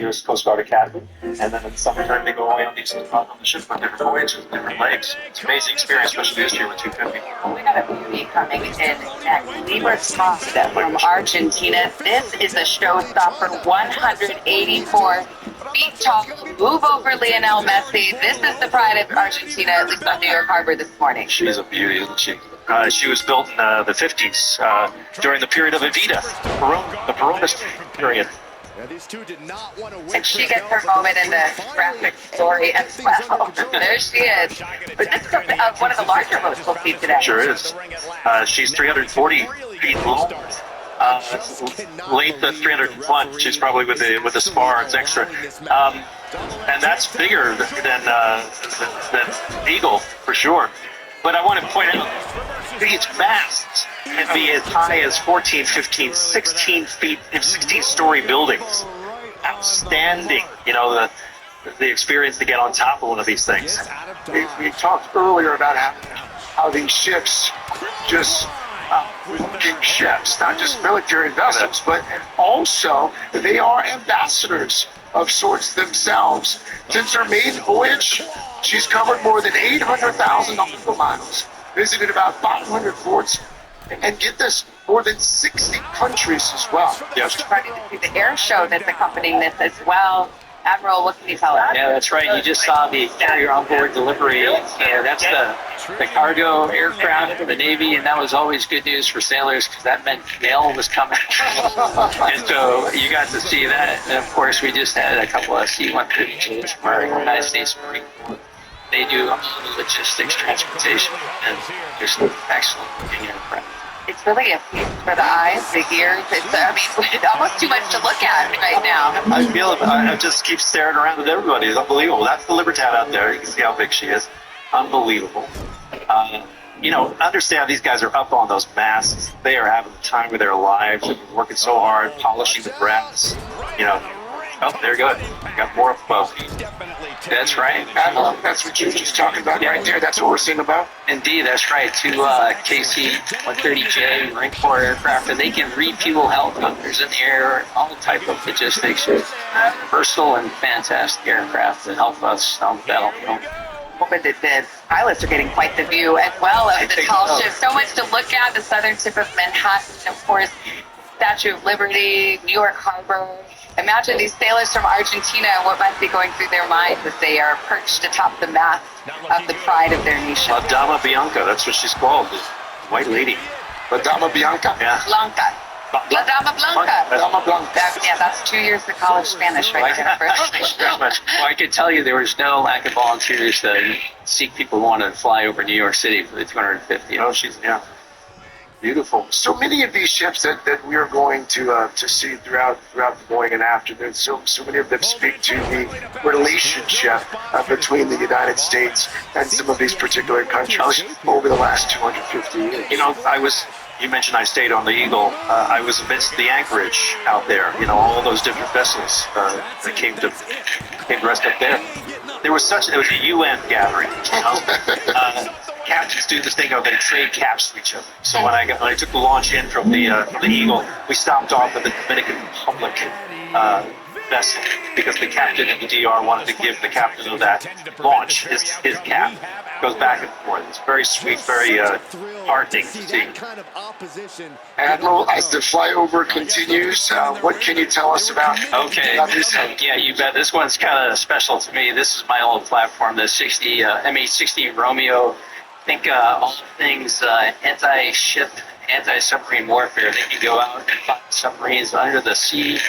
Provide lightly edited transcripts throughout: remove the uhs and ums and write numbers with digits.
U.S. Coast Guard Academy, and then in the summertime they go away on these on the ship on different voyages, different legs. It's an amazing experience, especially this year with 250. Well, we got a beauty coming in next. Libertad from Argentina. This is a showstopper, 184 feet tall. Move over Lionel Messi. This is the pride of Argentina, at least on New York Harbor this morning. She's a beauty, isn't she? She was built in the 50s during the period of Evita, the Peronist period. And she gets her moment in the graphic story as well. There she is. But this is one of the larger boats we'll see today. Sure is. She's 340 feet long. Length of 301. She's probably with the spar. It's extra. And that's bigger than Eagle for sure. But I want to point out these masts can be as high as 14, 15, 16 feet, 16-story buildings. Outstanding, you know, the experience to get on top of one of these things. We talked earlier about how these ships just looking ships, not just military vessels, but also they are ambassadors of sorts themselves. Since her maiden voyage, she's covered more than 800,000 nautical miles, visited about 500 ports, and get this, more than 60 countries as well. Yes. Ready to see the air show that's accompanying this as well. Admiral, what can you tell us? Yeah, that's right. You just saw the carrier on board delivery. That's the cargo aircraft for the Navy, and that was always good news for sailors because that meant mail was coming. And so you got to see that. And of course, we just had a couple of C-130s from our United States Marine Corps. They do all the logistics, transportation, and just excellent looking aircraft. It's really a feast for the eyes, the ears. It's almost too much to look at right now. I feel it. I just keep staring around at everybody. It's unbelievable. That's the Libertad out there. You can see how big she is. Unbelievable. You know, understand these guys are up on those masts. They are having the time of their lives. They've been working so hard, polishing the brass. You know, oh, there you go. Got more of both. That's right. That's what you were just talking about right there. That's what we're seeing about. Indeed, that's right. Two KC-130J Marine Corps aircraft, and they can refuel helicopters in the air, all type of logistics. Versatile and fantastic aircraft that help us on the battlefield. But the pilots are getting quite the view as well of the tall ship. So much to look at. The southern tip of Manhattan, of course, Statue of Liberty, New York Harbor. Imagine these sailors from Argentina, what must be going through their minds as they are perched atop the mast of the pride of their nation. La Dama Bianca, that's what she's called, the white lady. La Dama Bianca? Yeah. Blanca. La Dama Blanca. Dama Blanca. That's 2 years of college Spanish right there. Well, I can tell you there was no lack of volunteers to seek people who wanted to fly over New York City for the 250. Oh, she's, yeah. Beautiful. So many of these ships that we are going to see throughout the morning and afternoon, so many of them speak to the relationship between the United States and some of these particular countries over the last 250 years. You know, you mentioned I stayed on the Eagle. I was amidst the anchorage out there. You know, all those different vessels that came to rest up there. It was a UN gathering. You know? Captains do this thing of they trade caps to each other. So when I took the launch in from the Eagle, we stopped off at the Dominican Republic vessel because the captain in the DR wanted to give the captain of that launch his cap. Goes back and forth. It's very sweet, very heartening to see. Admiral, as the flyover continues, what can you tell us about? Okay. Yeah, you bet. This one's kind of special to me. This is my old platform, the MH-60 Romeo. I think all things anti-ship, anti-submarine warfare. They can go out and find submarines under the sea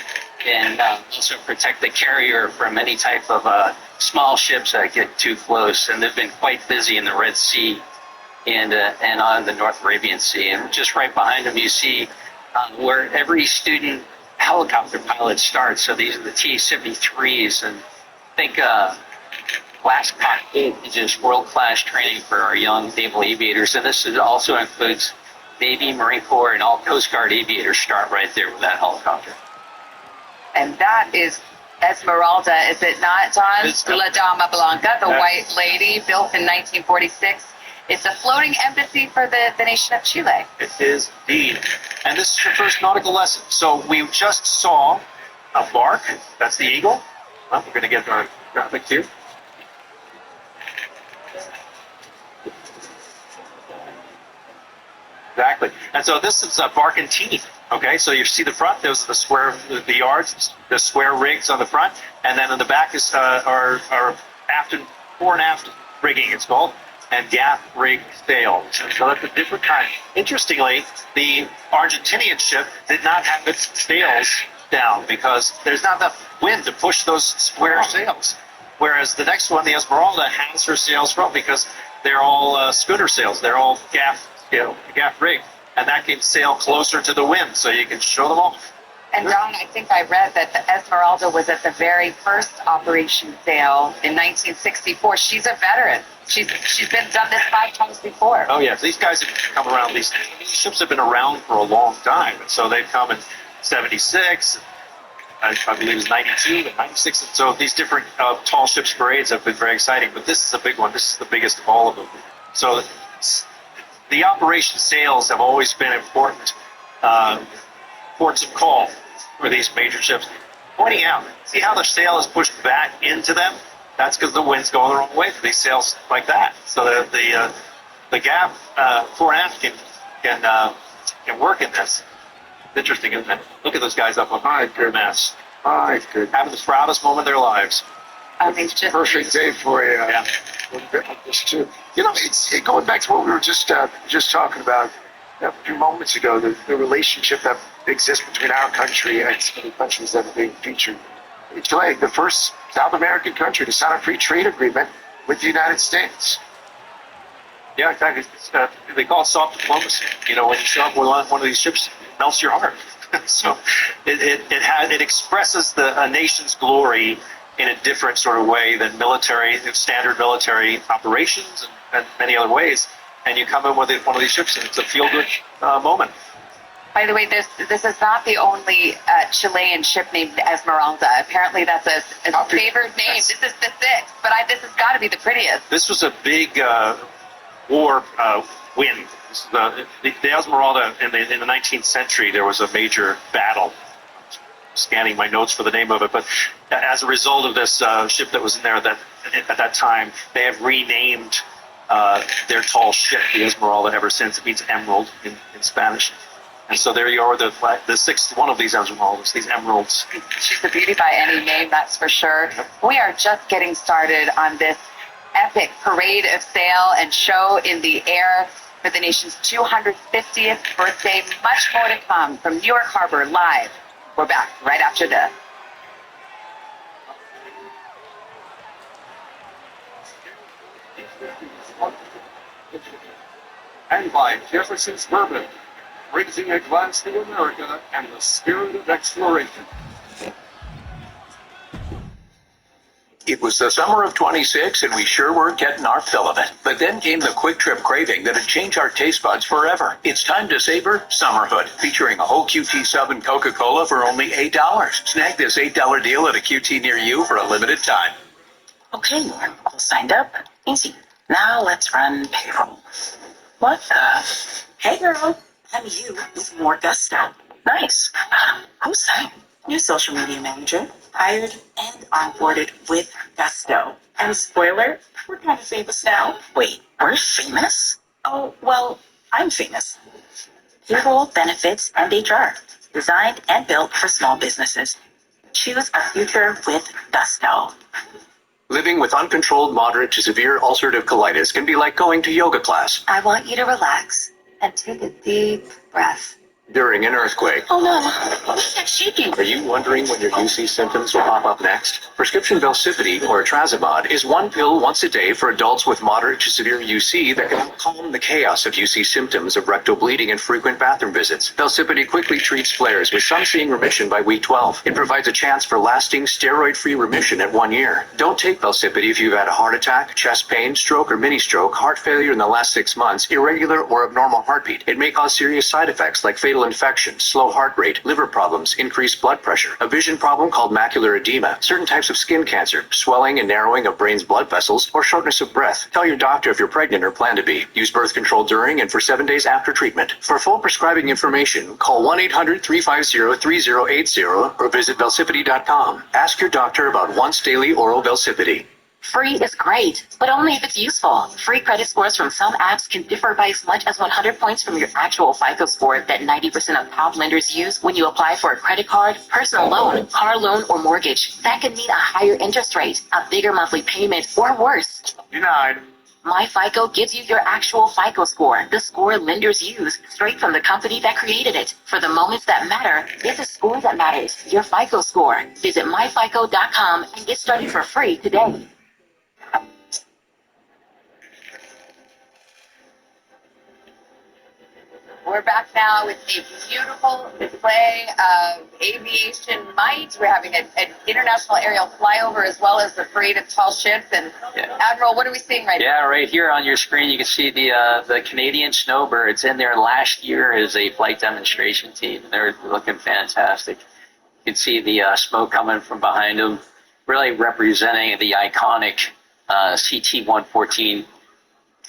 and also protect the carrier from any type of small ships that get too close. And they've been quite busy in the Red Sea and on the North Arabian Sea. And just right behind them, you see where every student helicopter pilot starts. So these are the T-73s, and I think last cockpit is just world-class training for our young naval aviators. And this also includes Navy, Marine Corps, and all Coast Guard aviators start right there with that helicopter. And that is Esmeralda, is it not, John? La Dama Blanca, the white lady, built in 1946. It's a floating embassy for the nation of Chile. It is indeed. And this is your first nautical lesson. So we just saw a bark. That's the eagle. Well, we're going to get our graphic here. Exactly. And so this is bark and teeth. Okay, so you see the front. Those are the square, the yards, the square rigs on the front, and then in the back is our aft and fore and aft rigging. It's called, and gaff rig sails. So that's a different kind. Interestingly, the Argentinian ship did not have its sails down because there's not enough wind to push those square sails. Whereas the next one, the Esmeralda, has her sails from because they're all schooner sails. They're all gaff rig, and that can sail closer to the wind, so you can show them off. And Don, I think I read that the Esmeralda was at the very first Operation Sail in 1964. She's a veteran. She's been done this 5 times before. Oh yes, these guys have come around. These ships have been around for a long time, and so they've come in '76. I believe it was '92 and '96. And so these different tall ships parades have been very exciting. But this is a big one. This is the biggest of all of them. So the operation sails have always been important ports of call for these major ships. Pointing out, see how the sail is pushed back into them? That's because the wind's going the wrong way for these sails like that. So the gap fore and aft can work in this. It's interesting, isn't it? Look at those guys up on their masts. Having the proudest moment of their lives. I mean, it's just Perfect day for a Yeah. bit like this too. You know, it's going back to what we were just talking about a few moments ago. The relationship that exists between our country and some of the countries that are being featured. Chile, the first South American country to sign a free trade agreement with the United States. Yeah, exactly. They call it soft diplomacy. You know, when you show up with one of these ships, it melts your heart. So it expresses a nation's glory in a different sort of way than standard military operations and many other ways. And you come in with one of these ships, and it's a feel-good moment. By the way, this is not the only Chilean ship named Esmeralda. Apparently, that's a favored name. This is the 6th, but this has got to be the prettiest. This was a big war win. The Esmeralda in the 19th century, there was a major battle. Scanning my notes for the name of it, but as a result of this ship that was in there at that time, they have renamed their tall ship the Esmeralda ever since. It means emerald in Spanish. And so there you are, the 6th one of these Esmeraldas, these emeralds. She's a beauty by any name, that's for sure. We are just getting started on this epic parade of sail and show in the air for the nation's 250th birthday. Much more to come from New York Harbor live. We're back right after this. And by Jefferson's Bourbon, raising a glass to America and the spirit of exploration. It was the summer of 26, and we sure were getting our fill of it. But then came the quick trip craving that'd change our taste buds forever. It's time to savor Summerhood, featuring a whole QT sub and Coca-Cola for only $8. Snag this $8 deal at a QT near you for a limited time. Okay, all signed up. Easy. Now let's run payroll. What the? Hey girl, I'm you with more gusto. Nice. Who's that? New social media manager. Hired and onboarded with gusto. And spoiler, we're kind of famous now. Wait, we're famous? Oh, well, I'm famous. Payroll, benefits, and HR. Designed and built for small businesses. Choose a future with gusto. Living with uncontrolled moderate to severe ulcerative colitis can be like going to yoga class I want you to relax and take a deep breath. during an earthquake. Oh no, what's that shaking? Are you wondering when your UC symptoms will pop up next? Prescription Velsipity, or Trazimod, is one pill once a day for adults with moderate to severe UC that can help calm the chaos of UC symptoms of rectal bleeding and frequent bathroom visits. Velsipity quickly treats flares, with some seeing remission by week 12. It provides a chance for lasting steroid-free remission at 1 year. Don't take Velsipity if you've had a heart attack, chest pain, stroke or mini-stroke, heart failure in the last 6 months, irregular or abnormal heartbeat. It may cause serious side effects like fatal fungal infection, slow heart rate, liver problems, increased blood pressure, a vision problem called macular edema, certain types of skin cancer, swelling and narrowing of brain's blood vessels, or shortness of breath. Tell your doctor if you're pregnant or plan to be. Use birth control during and for 7 days after treatment. For full prescribing information, call 1-800-350-3080 or visit Velsipity.com. Ask your doctor about once daily oral Velsipity. Free is great, but only if it's useful. Free credit scores from some apps can differ by as much as 100 points from your actual FICO score that 90% of top lenders use when you apply for a credit card, personal loan, car loan, or mortgage. That can mean a higher interest rate, a bigger monthly payment, or worse. Denied. My FICO gives you your actual FICO score, the score lenders use, straight from the company that created it. For the moments that matter, it's a score that matters, your FICO score. Visit myfico.com and get started for free today. We're back now with a beautiful display of aviation might. We're having an international aerial flyover as well as the parade of tall ships. And Admiral, what are we seeing right now? Yeah, right here on your screen, you can see the Canadian Snowbirds in there last year as a flight demonstration team. They're looking fantastic. You can see the smoke coming from behind them, really representing the iconic CT-114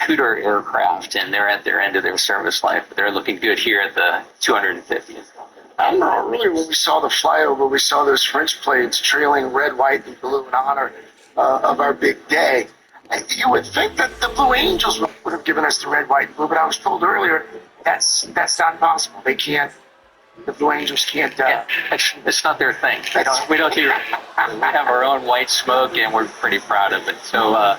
Cooter aircraft, and they're at their end of their service life. They're looking good here at the 250th. I don't know, earlier when we saw the flyover, we saw those French planes trailing red, white, and blue in honor of our big day. And you would think that the Blue Angels would have given us the red, white, and blue, but I was told earlier that's not possible. They can't. The Blue Angels can't. It's not their thing. We don't do. We have our own white smoke, and we're pretty proud of it. So.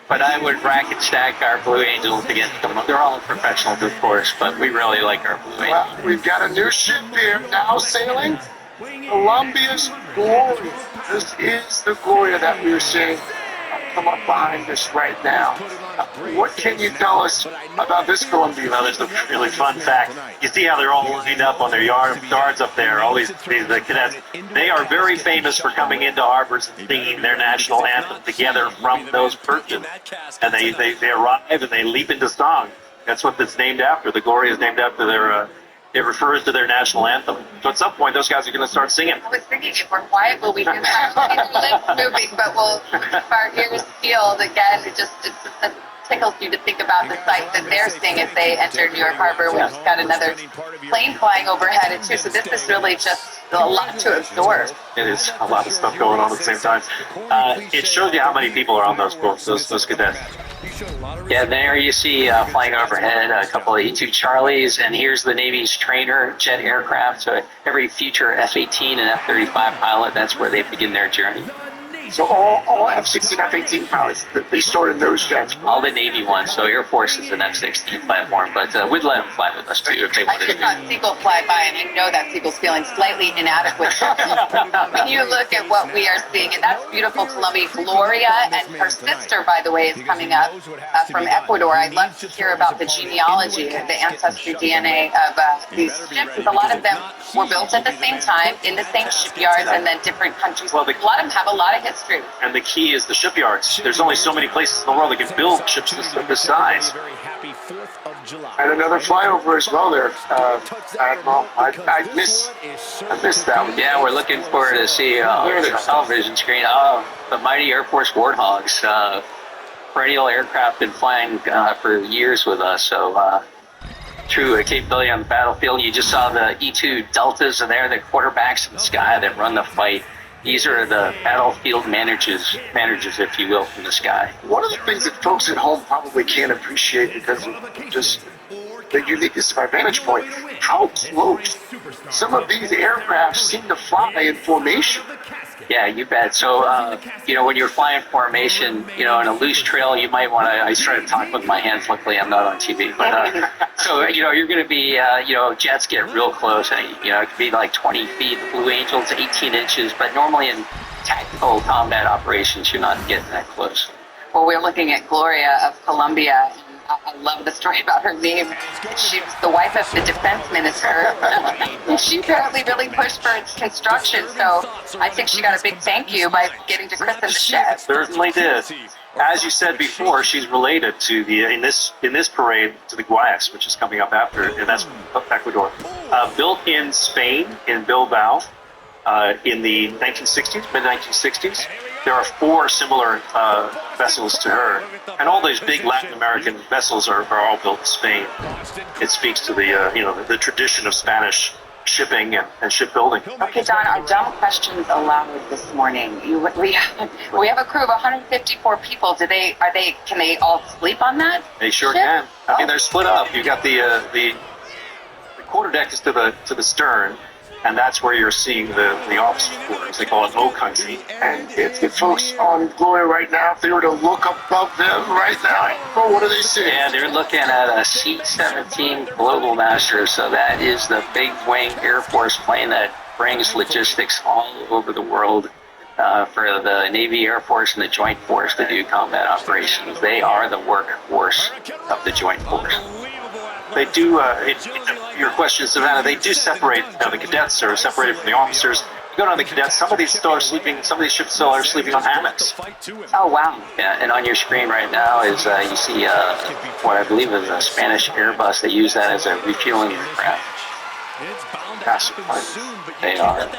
But I would rack and stack our Blue Angels against them. They're all professionals, of course, but we really like our Blue Angels. Well, we've got a new ship here now sailing. Columbia's Gloria. This is the Gloria that we are seeing come up behind us right now. What can you tell us about this Columbia? Well, there's a really fun fact. You see how they're all lined up on their yards up there, all these cadets. They are very famous for coming into harbors and singing their national anthem together from those perches. And they arrive and they leap into song. That's what it's named after. The Gloria is named after their, it refers to their national anthem. So at some point, those guys are going to start singing. I was thinking if we're quiet, will we do that? Lips moving, but we'll keep our ears peeled again. It tickles you to think about the sight that they're seeing as they enter New York Harbor. We've got another plane flying overhead too. So this is really just a lot to absorb. It is a lot of stuff going on at the same time. It shows you how many people are on those boats, those cadets. Yeah, there you see flying overhead a couple of E-2 Charlies, and here's the Navy's trainer jet aircraft. So every future F-18 and F-35 pilot, that's where they begin their journey. So all F-16, F-18 pilots, they stored in those jets. All the Navy ones, so Air Force is an F-16 platform, but we'd let them fly with us too if they I wanted just to. saw Siegel fly by, and I know that Siegel's feeling slightly inadequate. When you look at what we are seeing, and that's beautiful Columbia Gloria, and her sister, by the way, is coming up from Ecuador. I'd love to hear about the genealogy, the ancestry DNA of these ships, because a lot of them were built at the same time, in the same shipyards, and then different countries. Well, a lot of them have a lot of history. And the key is the shipyards. There's only so many places in the world that can build ships this size. And another flyover as well there, Admiral. I missed that one. Yeah, we're looking forward to see the television screen. Oh, the mighty Air Force Warthogs. Perennial aircraft been flying for years with us, so true capability on the battlefield. You just saw the E-2 Deltas, and they're the quarterbacks in the sky that run the fight. These are the battlefield managers, if you will, from the sky. One of the things that folks at home probably can't appreciate because of just the uniqueness of our vantage point, how close some of these aircraft seem to fly in formation. Yeah, you bet. So, when you're flying formation, in a loose trail, you might want to, I try to talk with my hands. Luckily, I'm not on TV. But, so, you're going to be, jets get real close. And, it could be like 20 feet. The Blue Angels, 18 inches. But normally in tactical combat operations, you're not getting that close. Well, we're looking at Gloria of Columbia. I love the story about her name. She was the wife of the defense minister. She apparently really pushed for its construction, so I think she got a big thank you by getting to christen the ship. Certainly did. As you said before, she's related to the in this parade to the Guayas, which is coming up after, and that's Ecuador. Built in Spain, in Bilbao, in the 1960s, mid 1960s. There are 4 similar vessels to her, and all these big Latin American vessels are all built in Spain. It speaks to the the tradition of Spanish shipping and shipbuilding. Okay, Don, our dumb questions allowed this morning. We have a crew of 154 people. Can they all sleep on that? They sure ship? can. I mean, they're split up. You got the quarterdeck is to the stern, and that's where you're seeing the officers' quarters. They call it O Country. And if the folks on Glory right now, if they were to look above them right now, oh, what do they see? Yeah, they're looking at a C-17 Global Master, so that is the big wing Air Force plane that brings logistics all over the world for the Navy, Air Force, and the Joint Force to do combat operations. They are the workhorse of the Joint Force. They do, your question, Savannah, they do separate, the cadets are separated from the officers. You go down the cadets, some of these ships still are sleeping on hammocks. Oh, wow. Yeah, and on your screen right now is you see what I believe is a Spanish Airbus. They use that as a refueling aircraft. Massive planes. They are.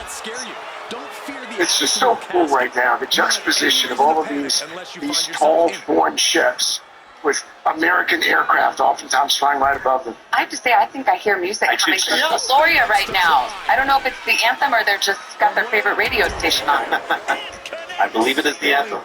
It's just so cool right now, the juxtaposition of all of these tall foreign ships with American aircraft oftentimes flying right above them. I have to say, I think I hear music coming from Gloria right now. I don't know if it's the anthem or they're just got their favorite radio station on. I believe it is the anthem.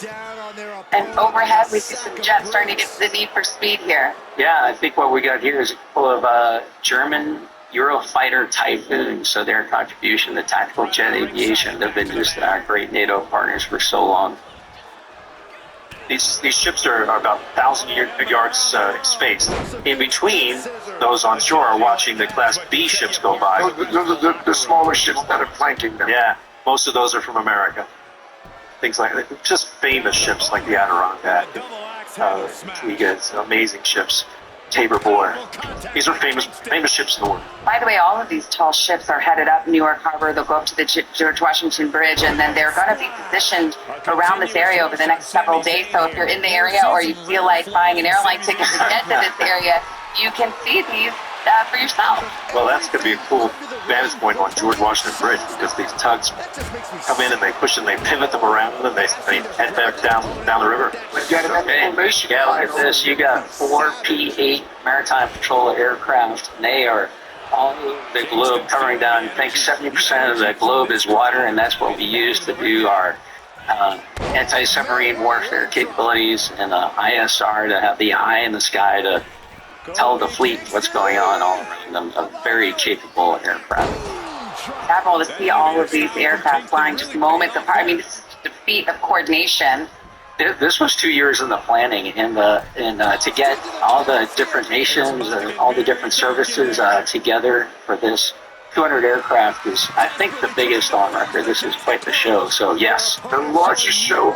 And overhead, we see some jets starting to get to the need for speed here. Yeah, I think what we got here is full of German Eurofighter Typhoons, so their contribution to tactical jet aviation. They've been just our great NATO partners for so long. These ships are about 1,000 yards spaced. In between, those on shore are watching the Class B ships go by. Those are the smaller ships that are flanking them. Yeah, most of those are from America. Things like just famous ships like the Adirondack, Twigas, amazing ships. Tabor Boy. These are famous ships in the world. By the way, all of these tall ships are headed up New York Harbor. They'll go up to the George Washington Bridge, and then they're going to be positioned around this area over the next several days. So if you're in the area or you feel like buying an airline ticket to get to this area, you can see these for yourself. Well, that's going to be a cool vantage point on George Washington Bridge, because these tugs come in and they push and they pivot them around and they head back down the river. Okay. Yeah, look at this. You got 4 P-8 Maritime Patrol aircraft, and they are all over the globe, covering down. I think 70% of the globe is water, and that's what we use to do our anti-submarine warfare capabilities, and ISR to have the eye in the sky to tell the fleet what's going on all around them. A very capable aircraft. Admiral, to see all of these aircraft flying just moments apart. I mean, this is a feat of coordination. This was 2 years in the planning, and to get all the different nations and all the different services together for this 200 aircraft is, I think, the biggest on record. This is quite the show. So yes, the largest show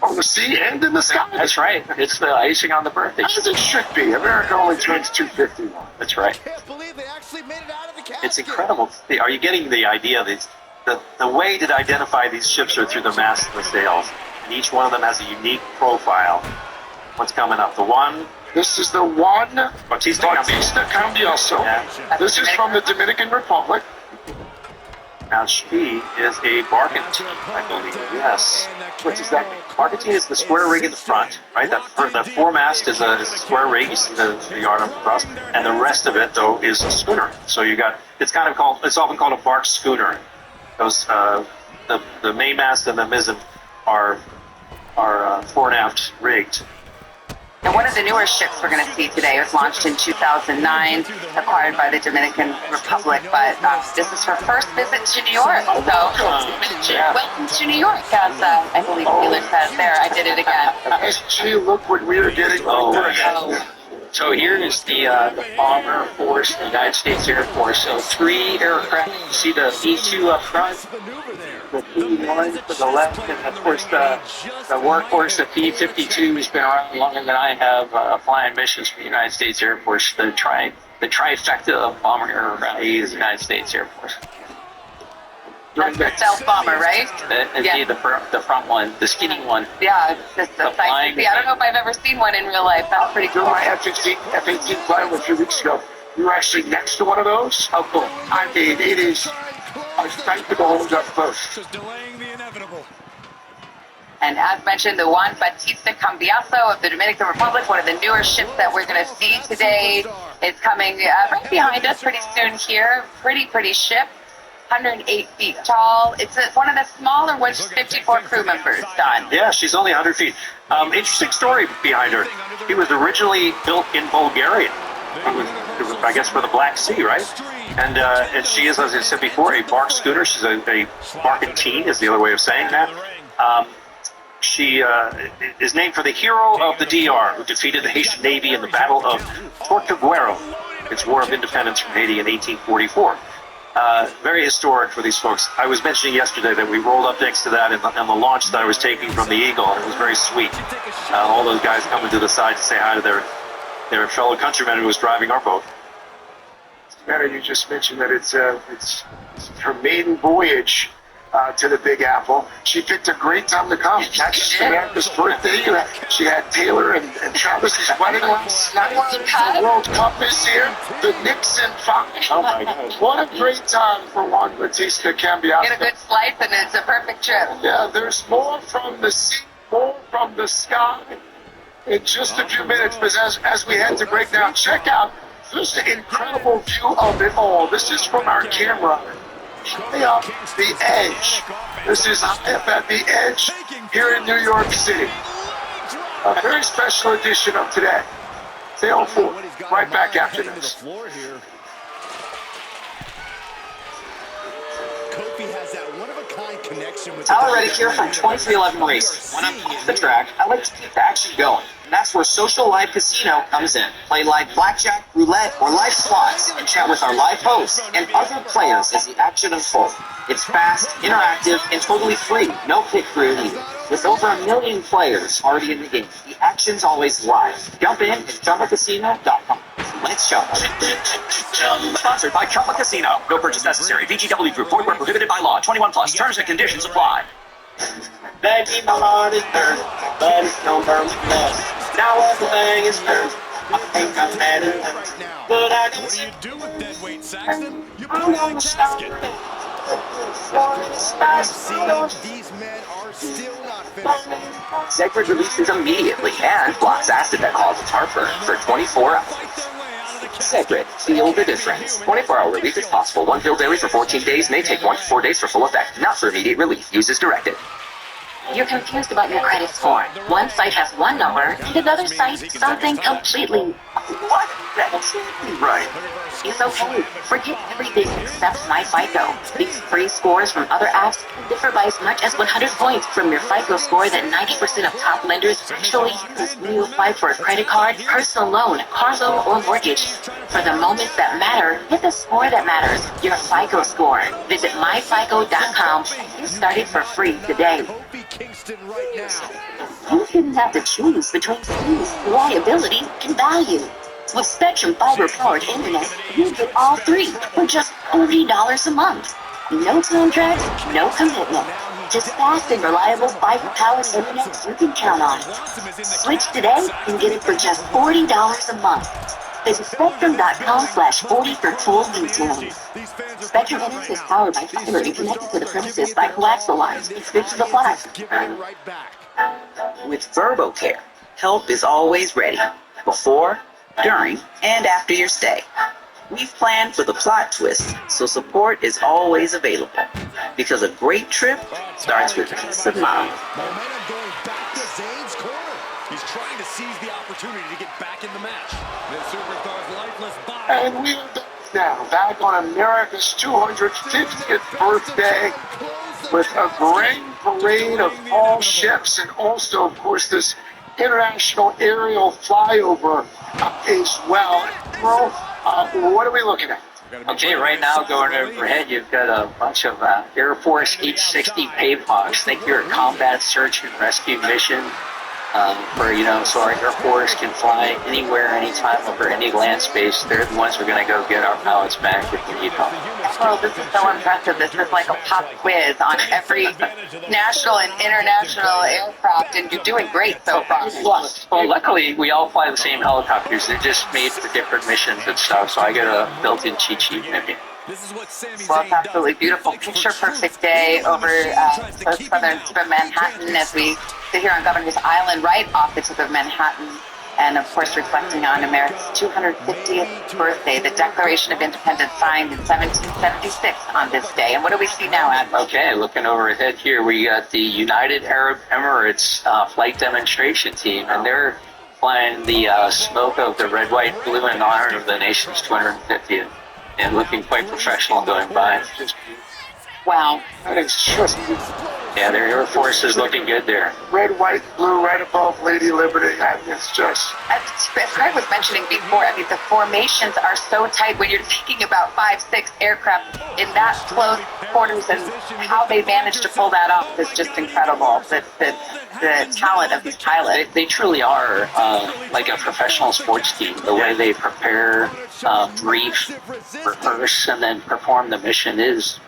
on the sea and in the sky. That's right. It's the icing on the birthday. As it should be. America only turns 251. That's right. It's incredible. Are you getting the idea that the way to identify these ships are through the mast and the sails, and each one of them has a unique profile. What's coming up? The one. This is the one Bautista Cambioso. Yeah. This is from the Dominican Republic. Now she is a barkentine, I believe. Yes. What does that mean? Barkentine is the square rig in the front, right? The foremast is a square rig. You see the yard up across, and the rest of it though is a schooner. So you got it's often called a bark schooner. Those the mainmast and the mizzen are fore and aft rigged. And one of the newer ships we're going to see today was launched in 2009, acquired by the Dominican Republic. But this is her first visit to New York. So, welcome to New York, as I believe Wheeler says there. I did it again. Gee, look what we are getting. So here is the Bomber Force, the United States Air Force. So 3 aircraft. You see the E-2 up front. the P1 to the left, and of course the workhorse, the P-52, has been around Longer than I have flying missions for the United States Air Force. The trifecta of bomber is the United States Air Force. That's the stealth bomber, right? Indeed, the front one, the skinny one. Yeah, it's The nice to flying- see. I don't know if I've ever seen one in real life. That's pretty During cool. my F-18 flight a few weeks ago, we were actually next to one of those. How cool. I mean, it is a sight to behold up close. Just delaying the inevitable. And as mentioned, the Juan Batista Cambiaso of the Dominican Republic, one of the newer ships that we're going to see today, is coming right behind us pretty soon here. Pretty ship. 108 feet tall. It's one of the smaller ones, 54 crew members, Don. Yeah, she's only 100 feet. Interesting story behind her. She was originally built in Bulgaria. It was, I guess, for the Black Sea, right? And she is, as I said before, a bark schooner. She's a barkentine, is the other way of saying that. She is named for the hero of the DR who defeated the Haitian Navy in the Battle of Tortuguero, its War of Independence from Haiti in 1844. Very historic for these folks. I was mentioning yesterday that we rolled up next to that on the launch that I was taking from the Eagle, and it was very sweet. All those guys coming to the side to say hi to their fellow countrymen who was driving our boat. Mary, you just mentioned that it's her maiden voyage to the Big Apple. She picked a great time to come. That's Samantha's birthday. She had Taylor and Travis's wedding last night. The World Cup is here. The Nixon final. Oh my God. What a great time for Juan Batista Cambiaso. Get a good slice, and it's a perfect trip. Yeah, there's more from the sea, more from the sky in just a few minutes. But as we head to break down, check out this incredible view of it all. This is from our camera. High up the edge. This is up at the edge here in New York City. A very special edition of today. Stay on for right back after this. Kofi has that one-of-a-kind connection with Tyler Reddick here from 2311 Race. When I'm off the track, I like to keep the action going. And that's where Social Live Casino comes in. Play live blackjack, roulette, or live slots, and chat with our live hosts and other players as the action unfolds. It's fast, interactive, and totally free. No kick for your lead. With over 1 million players already in the game, the action's always live. Jump in at JumboCasino.com. Let's jump. Sponsored by Chumba Casino. No purchase necessary. VGW Group. Void where prohibited by law. 21 plus. Terms and conditions apply. Baby, my heart is burned, but it's no burn less. Now everything is burned. I think I'm mad enough. But I What do you do with dead weight, Saxton? You put I'm it in gonna a stop casket. These men are still not finished. Sacred releases immediately and blocks acid that causes heartburn for 24 hours. Fight their way out of the casket. Sacred, feel the difference. 24-hour relief is possible. One pill daily for 14 days may take 1 to 4 days for full effect. Not for immediate relief. Use as directed. You're confused about your credit score. One site has one number, and another site something completely. What? That's right. It's okay. Forget everything except My FICO. These free scores from other apps can differ by as much as 100 points from your FICO score that 90% of top lenders actually use when you apply for a credit card, personal loan, car loan, or mortgage. For the moments that matter, hit the score that matters, your FICO score. Visit myfico.com and get started for free today. Kofi Kingston right now. You shouldn't have to choose between speed, reliability, and value. With Spectrum fiber-powered internet, you get all three for just $40 a month. No contract, no commitment. Just fast and reliable fiber-powered internet you can count on. Switch today and get it for just $40 a month. Visit Spectrum.com/40 for full details. Spectrum Internet is powered by fiber and connected to the premises by coaxial lines. Restrictions apply. Give it right back. With VerboCare, help is always ready. Before, during, and after your stay. We've planned for the plot twist, so support is always available. Because a great trip starts with peace of mind. Momentum going back to Zayn's corner. He's trying to seize the opportunity to get back in the match. The superstar's lifeless body. And we are now back on America's 250th birthday with a grand parade of all ships and also, of course, this international aerial flyover as well. Well, what are we looking at? Okay, right now going overhead, you've got a bunch of Air Force H-60 Pavehawks. Think you're a combat search and rescue mission so our Air Force can fly anywhere, anytime, over any land space. They're the ones who are going to go get our pilots back if we need help. Well, this is so impressive. This is like a pop quiz on every national and international aircraft, and you're doing great so far. Well, luckily, we all fly the same helicopters. They're just made for different missions and stuff, so I get a built-in cheat sheet maybe. Well, it's absolutely beautiful. Picture perfect day over southern tip of Manhattan as we sit here on Governor's Island, right off the tip of Manhattan. And of course, reflecting on America's 250th birthday, the Declaration of Independence signed in 1776 on this day. And what do we see now, Admiral? Okay, looking overhead here, we got the United Arab Emirates flight demonstration team, and they're flying the smoke of the red, white, blue in honor of the nation's 250th. And looking quite professional going by. Wow. That is just Yeah, their Air Force is looking good there. red, white, blue, right above Lady Liberty. It's just. As Greg was mentioning before, I mean, the formations are so tight when you're thinking about 5-6 aircraft in that close quarters, and how they managed to pull that off is just incredible. The talent of these pilots. They truly are like a professional sports team. The way they prepare, brief, rehearse, and then perform the mission is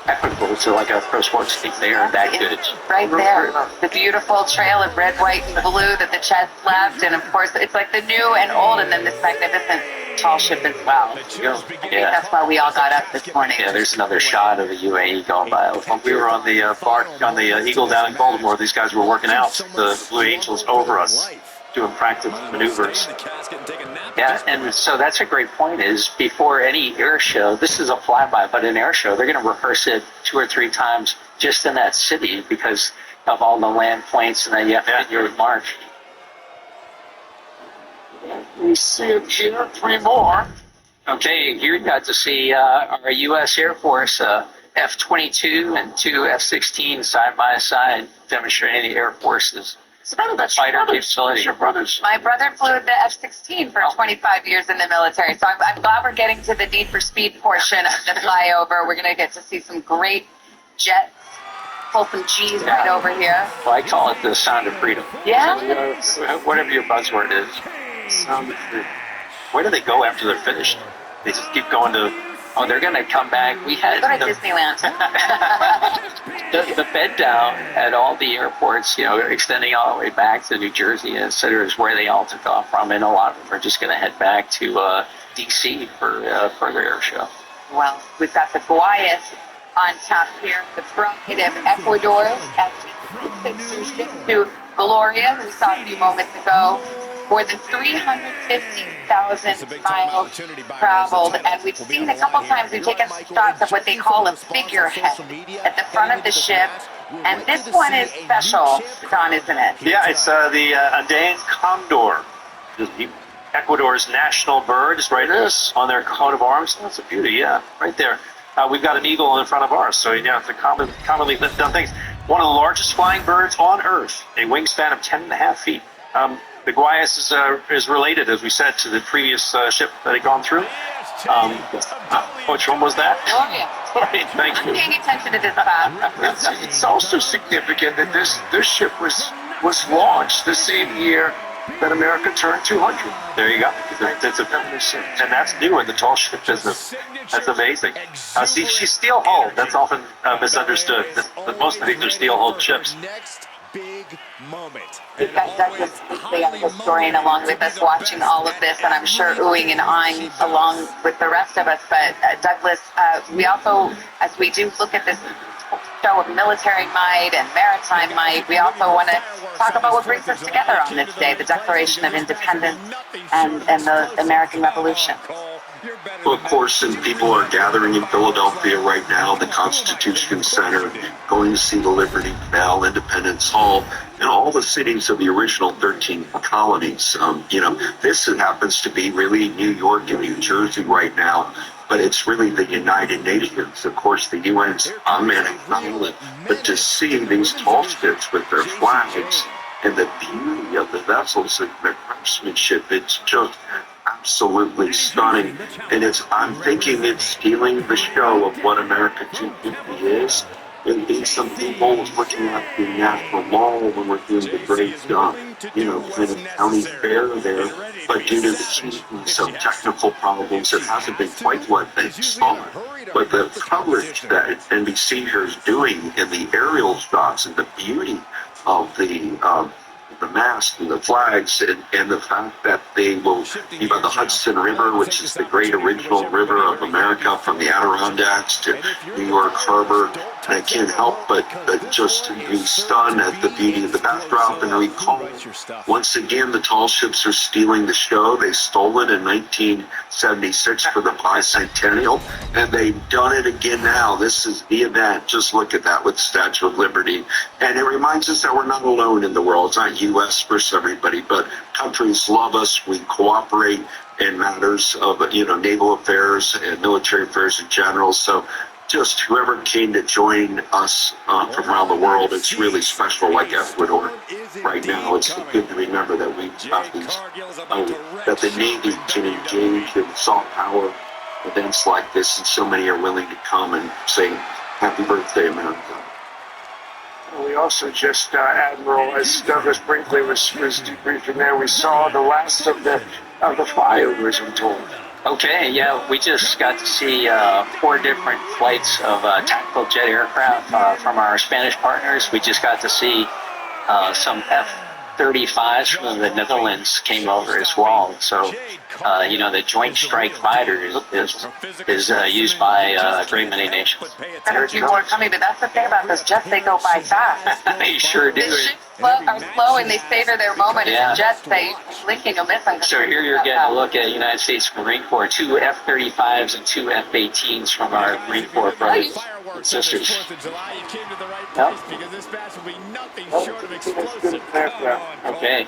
equitable to like a pro sports team. They are that good. Right there. The beautiful trail of red, white, and blue that the chest left, and of course, it's like the new and old, and then this magnificent tall ship as well. I think that's why we all got up this morning. Yeah, there's another shot of the UAE going by. When we were on the Eagle down in Baltimore, these guys were working out the Blue Angels over us, doing practice maneuvers. Yeah, and so that's a great point, is before any air show, this is a flyby, but an air show, they're going to rehearse it 2 or 3 times just in that city because of all the land points, and then you have to hit your mark. We see it here, 3 more. Okay, here you got to see our U.S. Air Force F-22 and 2 F-16 side by side, demonstrating the Air Force's fighter capability. Your brothers. My brother flew the F-16 for 25 years in the military, so I'm glad we're getting to the Need for Speed portion of the flyover. We're going to get to see some great jets, pull some G's right over here. Well, I call it the sound of freedom. Yeah? Whatever your buzzword is. Sound of freedom. Where do they go after they're finished? They just keep going to... Oh, they're going to come back. We had Go to Disneyland. the bed down at all the airports, extending all the way back to New Jersey, et cetera, is where they all took off from. And a lot of them are just going to head back to D.C. for their air show. Well, we've got the Guayas on top here, the pride of Ecuador, as to Gloria, we saw a few moments ago. More than 350,000 miles traveled, and we've seen a couple times, we've taken shots of what they call a figurehead at the front of the ship, and this one is special, Don, isn't it? Yeah, it's the Andean condor. Ecuador's national bird is right on their coat of arms. That's a beauty, yeah, right there. We've got an eagle in front of ours, so it's a commonly done things. One of the largest flying birds on Earth, a wingspan of 10.5 feet. The Guayas is related, as we said, to the previous ship that had gone through. Which one was that? Gloria. Right, thank I'm you. paying attention to this, Bob. It's also significant that this ship was launched the same year that America turned 200. There you go. And that's new in the tall ship business. That's amazing. See, she's steel-hulled. That's often misunderstood. Most of these are steel-hulled ships. Big moment. We've got Douglas Weekly, our historian, along with us watching all of this, and I'm sure oohing and ahhing along with the rest of us. But Douglas, we also, as we do look at this show of military might and maritime might, we also want to talk about what brings us together on this day, the Declaration of Independence and the American Revolution. Well, of course, and people are gathering in Philadelphia right now, the Constitution Center, going to see the Liberty Bell, Independence Hall, and all the cities of the original 13 colonies. This happens to be really New York and New Jersey right now, but it's really the United Nations. Of course, the UN's on Manning Island, but to see these tall ships with their flags and the beauty of the vessels and their craftsmanship, it's just absolutely stunning. And I'm thinking it's stealing the show of what America 250 is. And being some people looking at the national mall when we're doing the great, kind of county fair there. But due to the cheapness of technical problems, it hasn't been quite what they saw. But the coverage that NBC here is doing in the aerial shots and the beauty of the mast and the flags and the fact that they will be by the Hudson River, which is the great original river of America from the Adirondacks to New York Harbor. And I can't help but just be stunned at the beauty of the backdrop and recall once again the tall ships are stealing the show. They stole it in 1976 for the bicentennial, and they've done it again now. This is the event. Just look at that with Statue of Liberty. And it reminds us that we're not alone in the world. It's not U.S. versus everybody, but countries love us. We cooperate in matters of, naval affairs and military affairs in general. So just whoever came to join us from around the world, it's really special, like Ecuador right now. It's good to remember that we have these, that the Navy can engage in soft power events like this, and so many are willing to come and say, happy birthday, America. We also just, Admiral, as Douglas Brinkley was debriefing there, we saw the last of the flyovers, I'm told. Okay, yeah, we just got to see 4 different flights of tactical jet aircraft from our Spanish partners. We just got to see some F-35s from the Netherlands came over as well. So, the Joint Strike Fighter is used by a great many nations. And a few more coming, but that's the thing about those jets, they go by fast. They sure do. The ships are slow and they savor their moment. Yeah. As the jets, they blink and you'll miss them. So here you're getting a look at United States Marine Corps, 2 F-35s and 2 F-18s from our Marine Corps brothers and sisters. Okay.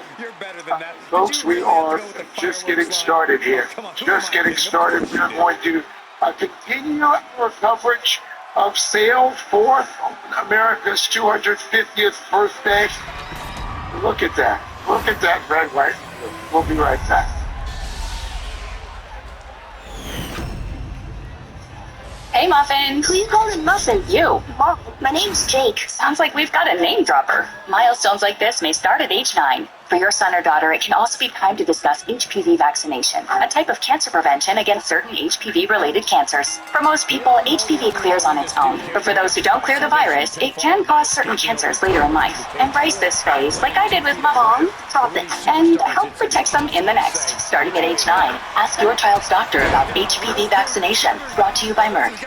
Folks, we are just getting started here. Just getting started. We're going to continue our coverage of Sail Forth on America's 250th birthday. Look at that. Look at that red light. We'll be right back. Hey, Muffin. Please call him Muffin. You. Mom, my name's Jake. Sounds like we've got a name dropper. Milestones like this may start at age 9. For your son or daughter, it can also be time to discuss HPV vaccination, a type of cancer prevention against certain HPV-related cancers. For most people, HPV clears on its own, but for those who don't clear the virus, it can cause certain cancers later in life. Embrace this phase, like I did with my mom, drop it, and help protect them in the next, starting at age 9. Ask your child's doctor about HPV vaccination, brought to you by Merck.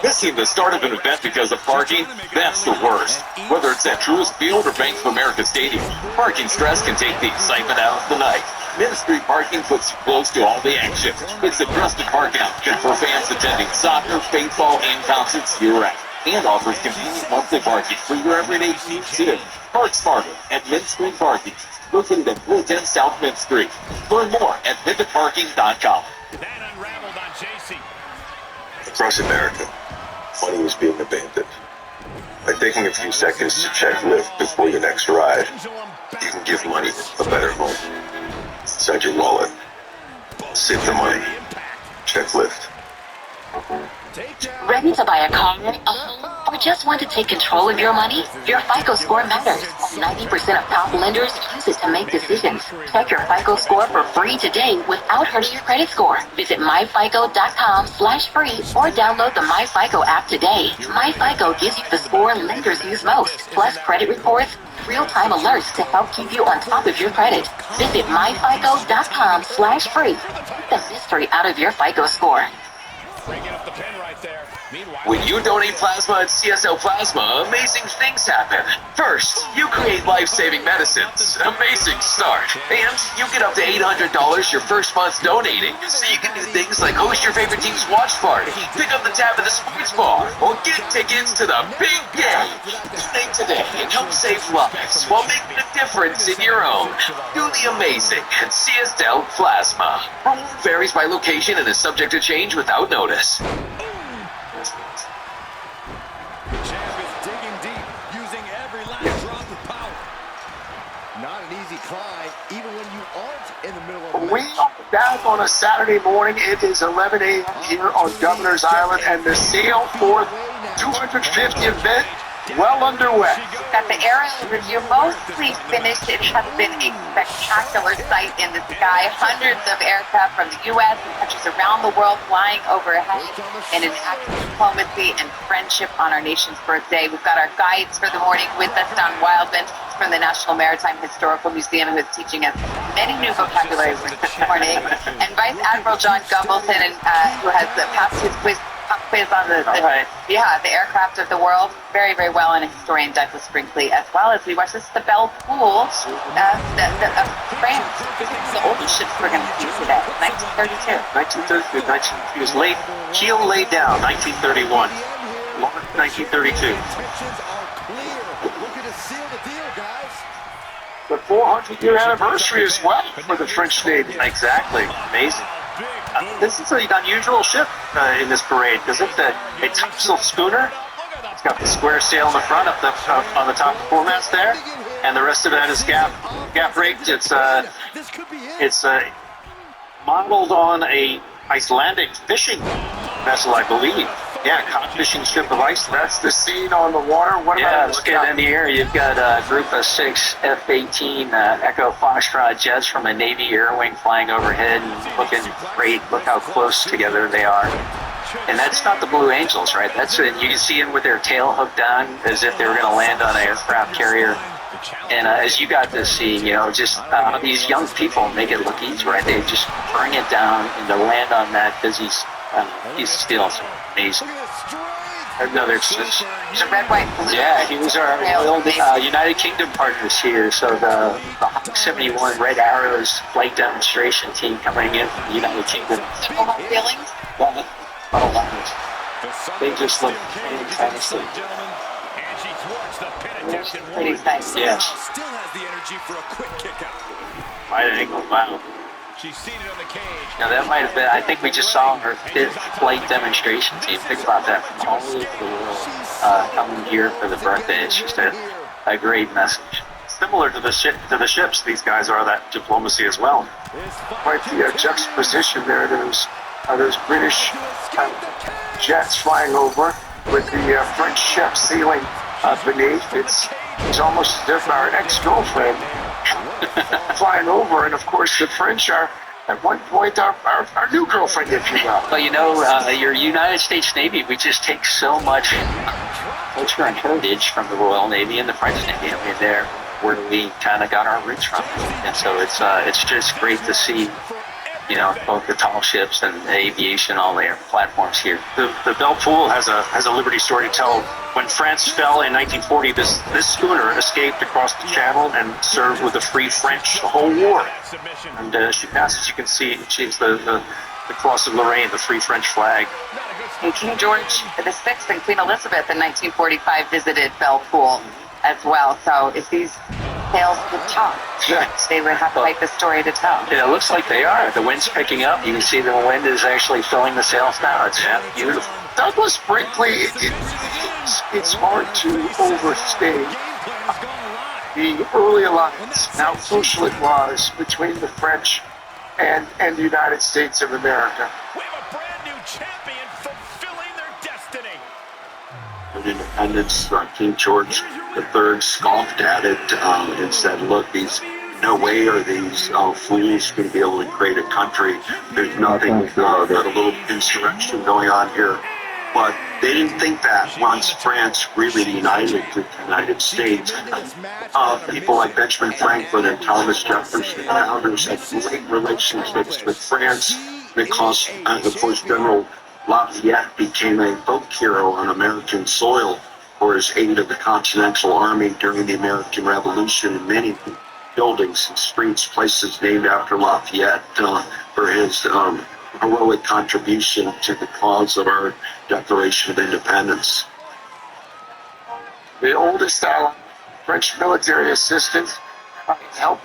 Missing the start of an event because of parking? That's the worst. Whether it's at Truist Field or Bank of America Stadium, parking stress can take the excitement out of the night. Main Street Parking puts you close to all the action. It's a trusted parking option for fans attending soccer, baseball, and concerts year-round. And offers convenient monthly parking for your everyday needs too. Park smarter at Main Street Parking, located at 410 South Main Street. Learn more at vividparking.com. Across America, money is being abandoned. By taking a few seconds to check Lyft before your next ride, you can give money a better home. Inside your wallet. Save the money. Check Lyft. Ready to buy a car, a home, or just want to take control of your money? Your FICO score matters. 90% of top lenders use it to make decisions. Check your FICO score for free today without hurting your credit score. Visit myfico.com/free or download the MyFICO app today. MyFICO gives you the score lenders use most, plus credit reports, real-time alerts to help keep you on top of your credit. Visit myfico.com/free. Get the mystery out of your FICO score. When you donate plasma at CSL Plasma, amazing things happen. First, you create life-saving medicines. Amazing start. And you get up to $800 your first month donating, so you can do things like host your favorite team's watch party, pick up the tab at the sports bar, or get tickets to the big game. Donate today and help save lives while making a difference in your own. Do the amazing at CSL Plasma. Reward varies by location and is subject to change without notice. The champ is digging deep, using every last drop of power. Not an easy easy climb, even when you aren't in the middle of a We match. are back on a Saturday morning. It is 11 a.m. here on Governor's Island, and the Sail Forth 250 event well underway. Got the aerial review mostly finished. It has been a spectacular sight in the sky. Hundreds of aircraft from the U.S. and countries around the world flying overhead in an act of diplomacy and friendship on our nation's birthday. We've got our guides for the morning with us, Don Wildman from the National Maritime Historical Museum, who is teaching us many new vocabulary words this morning, and Vice Admiral John Gumbleton, who has passed his quiz on the aircraft of the world very, very well, and historian Douglas Brinkley, as well as we watch. This is the Belle Poule of France. The oldest ships we're going to see today, 1932. 1932. He was laid, keel laid down, 1931. Launch, 1932. The 400-year anniversary as well for the French Navy. Exactly. Amazing. This is an unusual ship in this parade because it's a topsail schooner. It's got the square sail in the front, up on the top of the foremast there, and the rest of that is gaff rigged. It's modeled on a Icelandic fishing vessel, I believe. Yeah, cod fishing ship of Iceland. That's the scene on the water. What about let's get in the air. You've got a group of 6 F-18 Echo Foxtrot jets from a Navy Air Wing flying overhead and looking great. Look how close together they are. And that's not the Blue Angels, right? That's you can see them with their tail hooked down as if they were going to land on an aircraft carrier. And as you got to see, just these young people make it look easy, right? They just bring it down and to land on that because he's still amazing. Another He's a red, white, blue. Yeah, he was our old United Kingdom partners here. So the Hawk 71 Red Arrows flight demonstration team coming in from the United Kingdom. No hard feelings? They just look fantastic. Pretty nice. Yes. Still has the energy for a quick kick out. Right angle, wow. She's seated on the cage. Now that might have been, I think we just saw her 5th flight demonstration team. Think about that, from all over the world coming here for the birthday. It's just a great message. Similar to the ships, these guys are that diplomacy as well. Quite the juxtaposition there. Those British jets flying over with the French ship sailing beneath. It's almost as if our ex-girlfriend flying over, and of course the French are at one point our new girlfriend, if you will. But your United States Navy, we just take so much culture and heritage from the Royal Navy and the French Navy. I mean, they're where we kind of got our roots from, and so it's just great to see, both the tall ships and the aviation, all their platforms here. The Belle Poule has a Liberty story to tell. When France fell in 1940, this schooner escaped across the channel and served with the Free French the whole war. And she passed, as you can see, she's the Cross of Lorraine, the Free French flag. And King George VI and Queen Elizabeth in 1945 visited Belle Poule as well. So if these tales could talk, they would have quite the story to tell. Yeah, it looks like they are. The wind's picking up. You can see the wind is actually filling the sails now. It's beautiful. Douglas Brinkley, it's hard to overstate the early alliance, and how crucial it was between the French and the United States of America. We have a brand new champion fulfilling their destiny. Of independence, King George III scoffed at it and said, look, no way are these fools going to be able to create a country. There's nothing, there's a little insurrection going on here. But they didn't think that once France really united the United States. People like Benjamin Franklin and Thomas Jefferson, founders, had great relationships with France because, of course, General Lafayette became a folk hero on American soil for his aid of the Continental Army during the American Revolution, and many buildings and streets, places named after Lafayette for his heroic contribution to the cause of our Declaration of Independence. The oldest French military assistant helped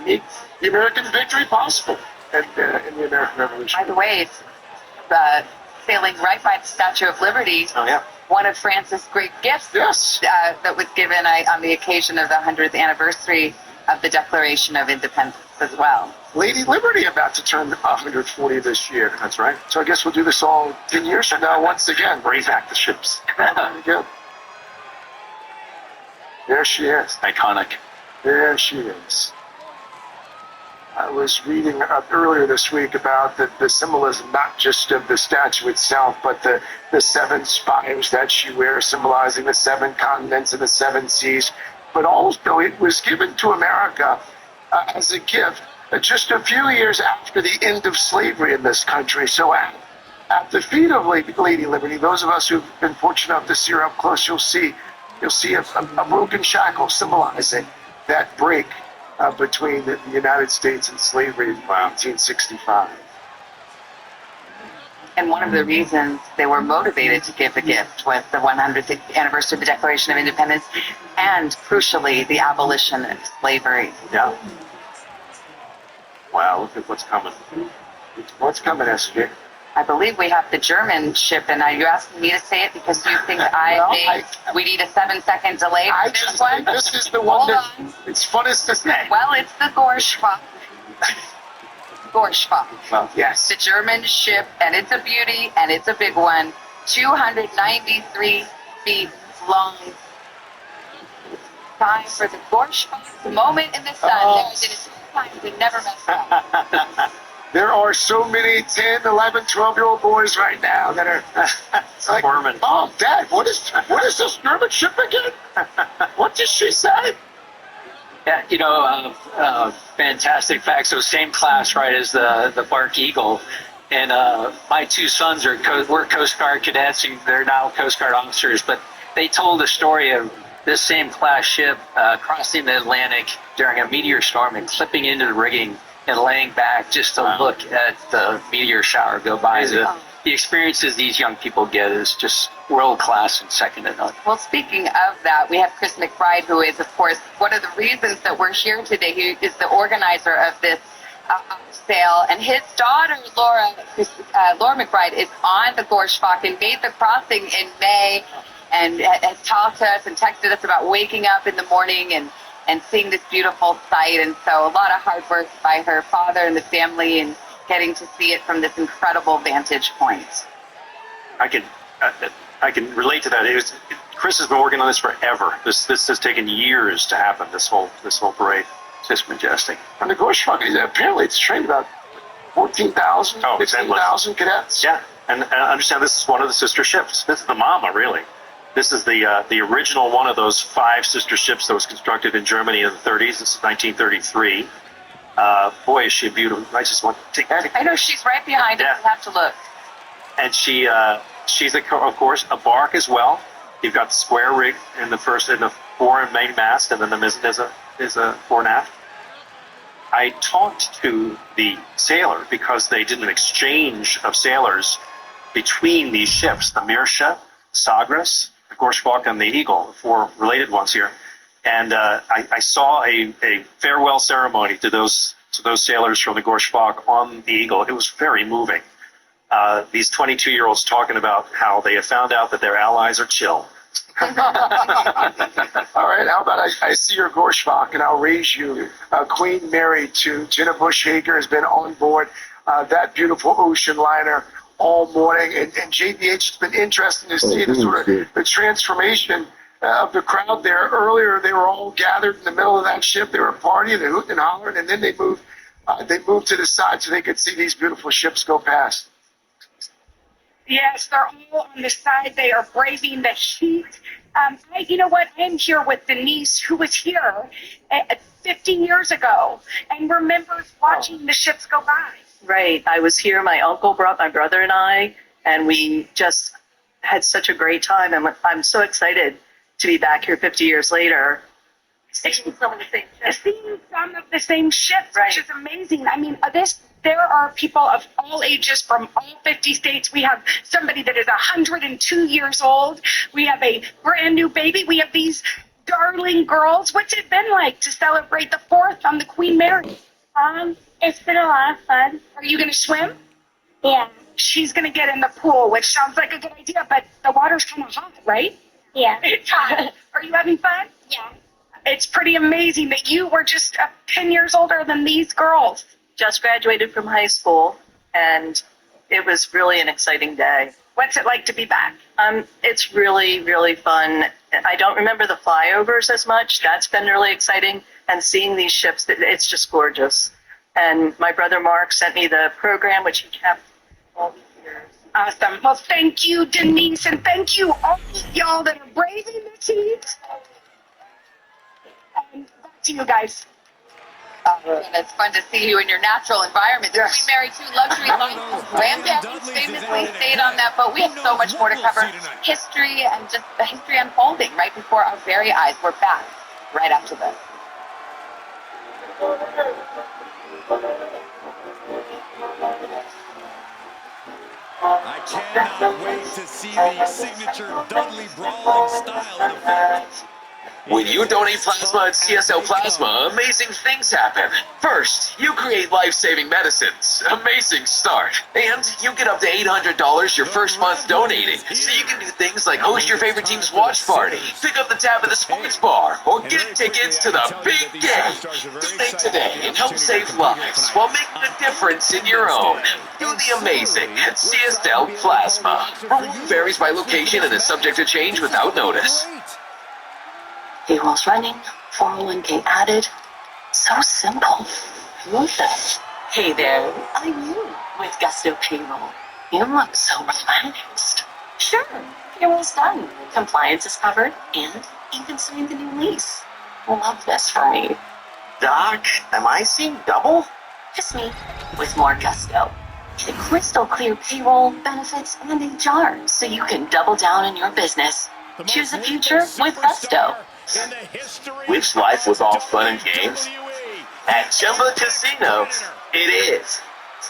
make the American victory possible in the American Revolution. By the way, sailing right by the Statue of Liberty. Oh, yeah. One of France's great gifts that was given on the occasion of the 100th anniversary of the Declaration of Independence as well. Lady Liberty about to turn 140 this year. That's right. So I guess we'll do this all 10 years from now once again. Bring back the ships. Very good. There she is. Iconic. There she is. I was reading earlier this week about the symbolism, not just of the statue itself, but the 7 spires that she wears, symbolizing the 7 continents and the 7 seas. But also, it was given to America as a gift just a few years after the end of slavery in this country. So at the feet of Lady Liberty, those of us who've been fortunate enough to see her up close, you'll see a broken shackle symbolizing that break between the United States and slavery in 1965. And one of the reasons they were motivated to give a gift was the 100th anniversary of the Declaration of Independence and, crucially, the abolition of slavery. Yeah. Wow, look at what's coming. What's coming, SJ? I believe we have the German ship, and are you asking me to say it because you think we need a 7-second delay for this one? This is the one Hold that on. it's funnest to say. Well, it's the Gorschwach. Gorschwach. Well, yes. The German ship, and it's a beauty, and it's a big one. 293 feet long. Time for the Gorschwach moment in the sun. Oh. There's it time to never mess up. There are so many 10, 11, 12-year-old boys right now that are like, Squirming. Mom, Dad, what is this German ship again? What did she say? Yeah, fantastic fact. So same class, right, as the Bark Eagle. And my 2 sons were Coast Guard cadets, and they're now Coast Guard officers. But they told the story of this same class ship crossing the Atlantic during a meteor storm and clipping into the rigging and laying back just to look at the meteor shower go by. The experiences these young people get is just world class and second to none. Well, speaking of that, we have Chris McBride, who is, of course, one of the reasons that we're here today. He is the organizer of this sale, and his daughter, Laura McBride, is on the Gorschwach and made the crossing in May and has talked to us and texted us about waking up in the morning and seeing this beautiful sight. And so a lot of hard work by her father and the family and getting to see it from this incredible vantage point. I can relate to that. Chris has been working on this forever. This has taken years to happen. This whole parade. It's just majestic. And the Gorschwach, apparently it's trained about 14,000, 15,000 cadets. Yeah, and I understand this is one of the sister ships. This is the Mama, really. This is the original one of those 5 sister ships that was constructed in Germany in the 30s. This is 1933. Boy, is she beautiful. I just want to take I know she's right behind us. You have to look. And she's of course a bark as well. You've got the square rig in the fore and main mast, and then the mizzen is a fore and aft. I talked to the sailor because they did an exchange of sailors between these ships, the Mirsha, Sagres, the Gorschwach, and the Eagle, the 4 related ones here. And I saw a farewell ceremony to those sailors from the Gorschwach on the Eagle. It was very moving. These 22-year-olds talking about how they have found out that their allies are chill. All right, how about I see your Gorschwach and I'll raise you. Queen Mary to Jenna Bush Hager has been on board that beautiful ocean liner all morning. And JBH, it's been interesting to see the sort of the transformation of the crowd there. Earlier, they were all gathered in the middle of that ship. They were partying, they hooting and hollering, and then they moved to the side so they could see these beautiful ships go past. Yes, they're all on the side. They are braving the heat. You know what? I'm here with Denise, who was here 15 years ago and remembers watching the ships go by. Right. I was here. My uncle brought my brother and we just had such a great time. And I'm so excited to be back here 50 years later. Seeing some of the same ships, which is amazing. I mean, there are people of all ages from all 50 states. We have somebody that is 102 years old. We have a brand new baby. We have these darling girls. What's it been like to celebrate the 4th on the Queen Mary? It's been a lot of fun. Are you going to swim? Yeah. She's going to get in the pool, which sounds like a good idea, but the water's kind of hot, right? Yeah. It's hot. Are you having fun? Yeah. it's pretty amazing that you were just 10 years older than these girls. Just graduated from high school, and it was really an exciting day. What's it like to be back? It's really, really fun. I don't remember the flyovers as much. That's been really exciting. And seeing these ships, it's just gorgeous. And my brother Mark sent me the program, which he kept all these years. Awesome. Well, thank you, Denise, and thank you all y'all that are braving the heat. And back to you guys. And it's fun to see you in your natural environment. The Queen Mary 2 luxury line. Grandparents famously stayed on that boat. We have so much more to cover. History and just the history unfolding right before our very eyes. We're back right after this. I cannot wait to see the signature Dudley brawling style in effect. When you donate plasma at CSL Plasma, amazing things happen. First, you create life-saving medicines. Amazing start. And you get up to $800 your first month donating, so you can do things like host your favorite team's watch party, pick up the tab at the sports bar, or get tickets to the big game. Donate today and help save lives while making a difference in your own. Do the amazing at CSL Plasma. Reward varies by location and is subject to change without notice. Payroll's running, 401k added. So simple. What the? Hey there, I'm you with Gusto Payroll. You look so relaxed. Sure, payroll's done. Compliance is covered, and even signed the new lease. Love this for me. Doc, am I seeing double? Just me, with more gusto. Get crystal clear payroll, benefits, and HR, so you can double down in your business. Choose a future with gusto. Which life was all fun and games? At Chumba Casino, it is.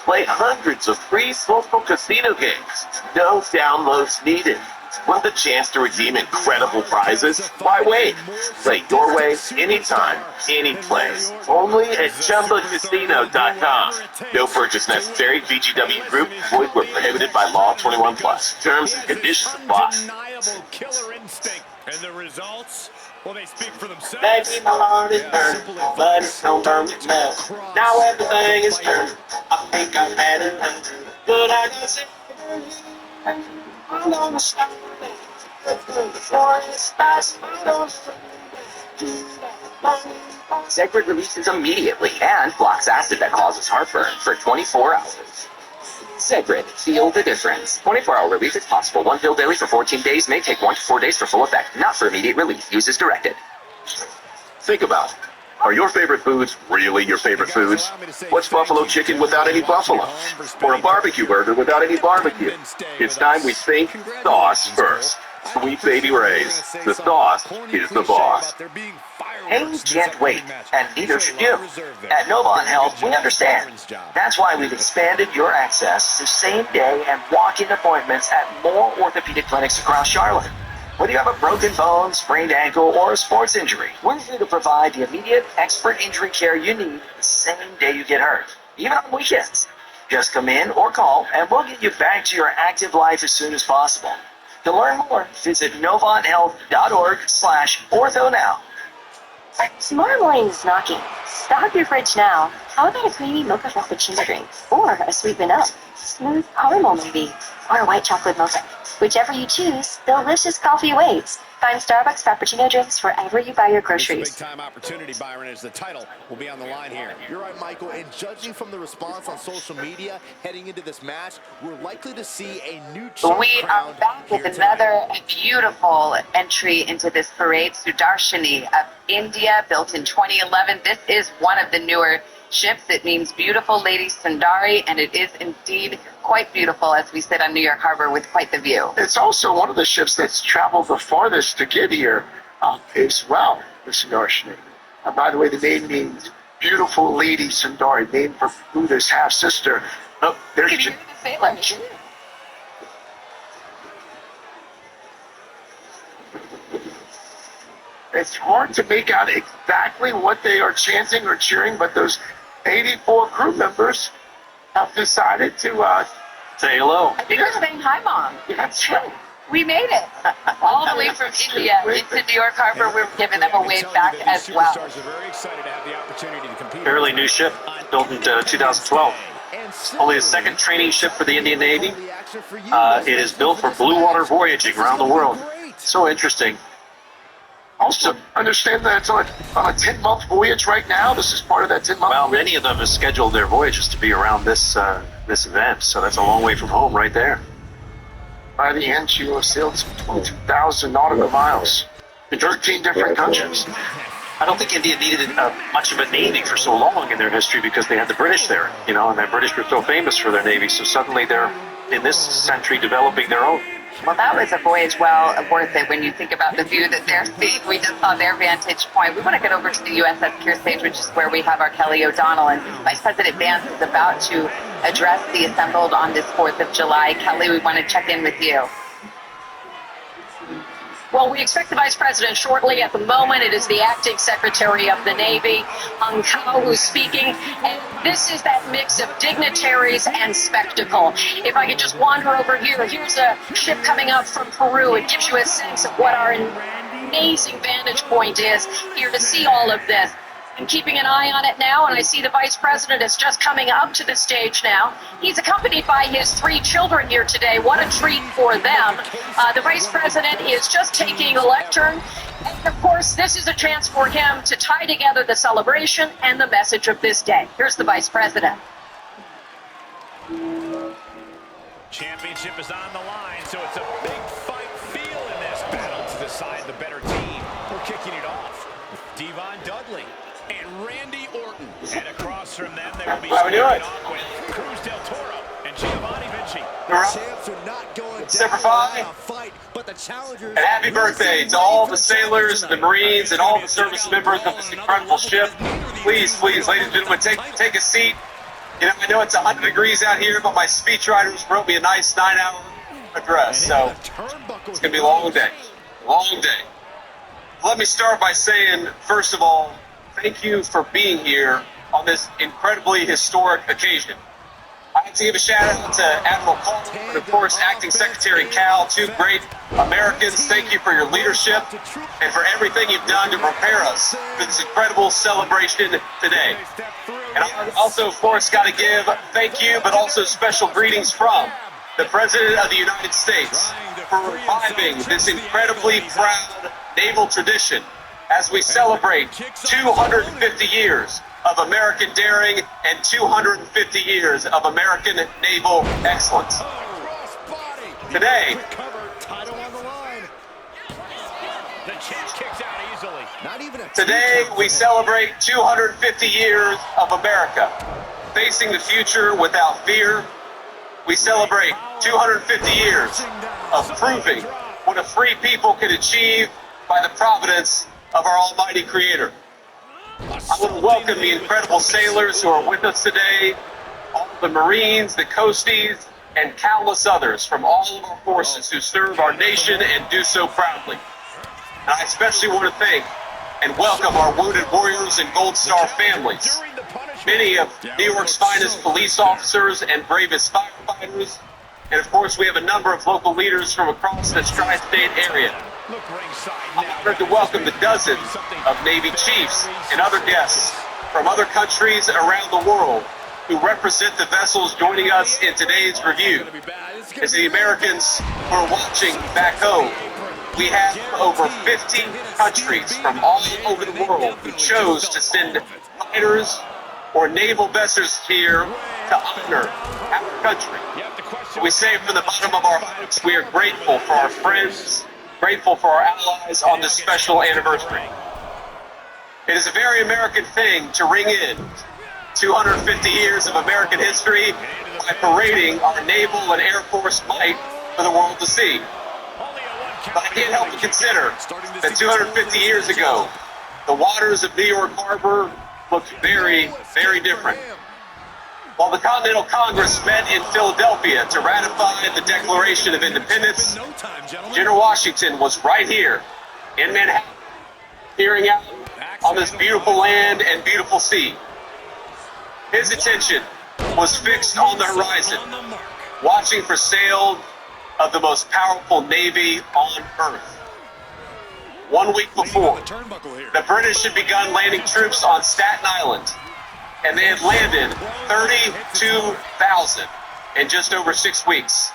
Play hundreds of free social casino games. No downloads needed. Want the chance to redeem incredible prizes? Why wait? Play your way, anytime, any place. Only at ChumbaCasino.com. No purchase necessary. VGW Group. Void where prohibited by law. 21 plus. Terms and conditions apply. Undeniable killer instinct. And the results? Well, they speak for themselves. Maybe my heart is burned, but it's no burn with mess. Now everything is turned. I think I've had enough. But I can see I'm on the side. Zegrid releases immediately and blocks acid that causes heartburn for 24 hours. Zegrid, feel the difference. 24-hour relief is possible. One pill daily for 14 days may take 1 to 4 days for full effect. Not for immediate relief. Use as directed. Think about it. Are your favorite foods really your favorite foods? What's buffalo chicken without any buffalo? Or a barbecue burger without any barbecue? It's time we think sauce first. Sweet Baby Ray's. The sauce is the boss. Haynes can't wait, and neither should you. At Novant Health, we understand. That's why we've expanded your access to same-day and walk-in appointments at more orthopedic clinics across Charlotte. Whether you have a broken bone, sprained ankle, or a sports injury, we're here to provide the immediate expert injury care you need the same day you get hurt, even on weekends. Just come in or call, and we'll get you back to your active life as soon as possible. To learn more, visit novanthealth.org/ortho now. Tomorrow morning is knocking. Stock your fridge now. How about a creamy mocha frappuccino drink? Or a sweet vanilla? Smooth caramel maybe? Or a white chocolate mocha? Whichever you choose, delicious coffee awaits. Find Starbucks Frappuccino drinks wherever you buy your groceries. Big time opportunity, Byron, as the title will be on the line here. You're right, Michael, and judging from the response on social media heading into this match, we're likely to see a new champ We are back with another beautiful entry into this parade. Sudarshini of India, built in 2011. This is one of the newer ships. It means beautiful Lady Sundari, and it is indeed quite beautiful as we sit on New York Harbor with quite the view. It's also one of the ships that's traveled the farthest to get here as well, the Sudarshini. By the way, the name means beautiful Lady Sundari, named for Buddha's half-sister. Oh, there's You can hear the sailors. It's hard to make out exactly what they are chanting or cheering, but those 84 crew members have decided to say hello. I think we're saying hi, Mom. That's right. We made it all the way from India into New York Harbor. We were giving them a wave back as well. Fairly new ship, built in 2012. Only the second training ship for the Indian Navy. It is built for blue water voyaging around the world. So interesting. Also, understand that it's on a 10-month voyage right now. This is part of that 10-month. Well, many of them have scheduled their voyages to be around this event, so that's a long way from home right there. By the end, she will have sailed 22,000 nautical miles in 13 different countries. I don't think India needed much of a navy for so long in their history because they had the British there, and the British were so famous for their navy. So suddenly they're in this century developing their own. Well, that was a voyage well worth it when you think about the view that they're seeing. We just saw their vantage point. We want to get over to the USS Kearsarge, which is where we have our Kelly O'Donnell, and Vice President Vance is about to address the assembled on this 4th of July. Kelly, we want to check in with you. Well, we expect the Vice President shortly. At the moment, it is the Acting Secretary of the Navy, Hung Kao, who's speaking. And this is that mix of dignitaries and spectacle. If I could just wander over here, here's a ship coming up from Peru. It gives you a sense of what our amazing vantage point is here to see all of this. I'm keeping an eye on it now, and I see the Vice President is just coming up to the stage now. He's accompanied by his 3 children here today. What a treat for them. The Vice President is just taking a lectern. And, of course, this is a chance for him to tie together the celebration and the message of this day. Here's the Vice President. Championship is on the line, so it's a big fight feel in this battle to decide the better team. We're kicking it off with Devon Dudley and Randy Orton. And across from them, they will be squaring off with Cruz del Toro and Giovanni Vinci. The champs are not going Semper down without a fight, but the challengers... And happy birthday to all the sailors, the Marines, and all the service members of this incredible ship. Please, please, ladies and gentlemen, take a seat. I know it's 100 degrees out here, but my speechwriters wrote me a nice 9-hour address, so it's going to be a long day. Long day. Let me start by saying, first of all, thank you for being here on this incredibly historic occasion. I have to give a shout out to Admiral Coleman and, of course, Acting Secretary Cal, 2 great Americans. Thank you for your leadership and for everything you've done to prepare us for this incredible celebration today. And I also, of course, got to give thank you, but also special greetings from the President of the United States for reviving this incredibly proud naval tradition as we celebrate 250 years of American daring and 250 years of American naval excellence. Today, we celebrate 250 years of America, facing the future without fear. We celebrate 250 years of proving what a free people can achieve by the providence of our almighty Creator. I want to welcome the incredible sailors who are with us today, all the Marines, the Coasties, and countless others from all of our forces who serve our nation and do so proudly. And I especially want to thank and welcome our wounded warriors and Gold Star families, many of New York's finest police officers and bravest firefighters, and of course we have a number of local leaders from across the tri-state area. I'm honored to welcome the dozens of Navy chiefs and other guests from other countries around the world who represent the vessels joining us in today's review. As the Americans who are watching back home, we have over 50 countries from all over the world who chose to send fighters or naval vessels here to honor our country. We say from the bottom of our hearts, we are grateful for our friends, grateful for our allies on this special anniversary. It is a very American thing to ring in 250 years of American history by parading our naval and air force might for the world to see. But I can't help but consider that 250 years ago, the waters of New York Harbor looked very, very different. While the Continental Congress met in Philadelphia to ratify the Declaration of Independence, General Washington was right here in Manhattan, peering out on this beautiful land and beautiful sea. His attention was fixed on the horizon, watching for sail of the most powerful navy on Earth. 1 week before, the British had begun landing troops on Staten Island, and they had landed 32,000 in just over 6 weeks.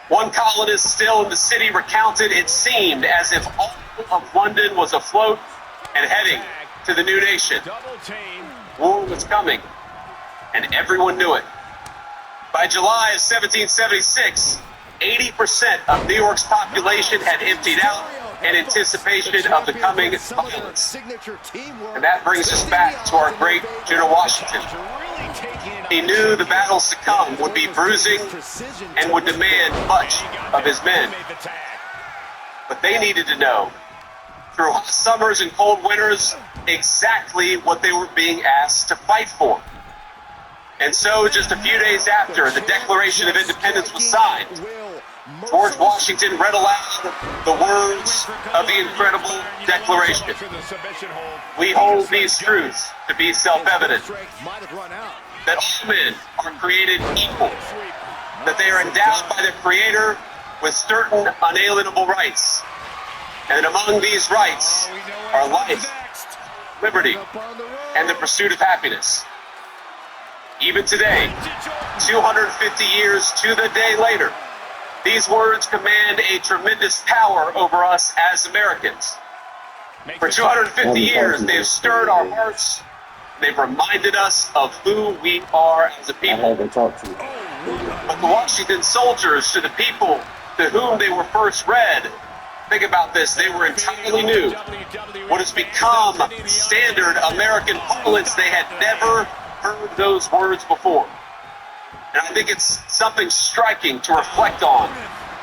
One colonist still in the city recounted it seemed as if all of London was afloat and heading to the new nation. War was coming, and everyone knew it. By July of 1776, 80% of New York's population had emptied out in anticipation of the coming violence. And that brings us back to our great General Washington. He knew the battles to come would be bruising and would demand much of his men. But they needed to know, through hot summers and cold winters, exactly what they were being asked to fight for. And so, just a few days after the Declaration of Independence was signed, George Washington read aloud the words of the incredible Declaration. We hold these truths to be self-evident, that all men are created equal, that they are endowed by their Creator with certain unalienable rights, and that among these rights are life, liberty, and the pursuit of happiness. Even today, 250 years to the day later, these words command a tremendous power over us as Americans. For 250 years, they have stirred our hearts. They've reminded us of who we are as a people. But the Washington soldiers, to the people to whom they were first read, think about this, they were entirely new. What has become standard American parlance, they had never heard those words before. And I think it's something striking to reflect on,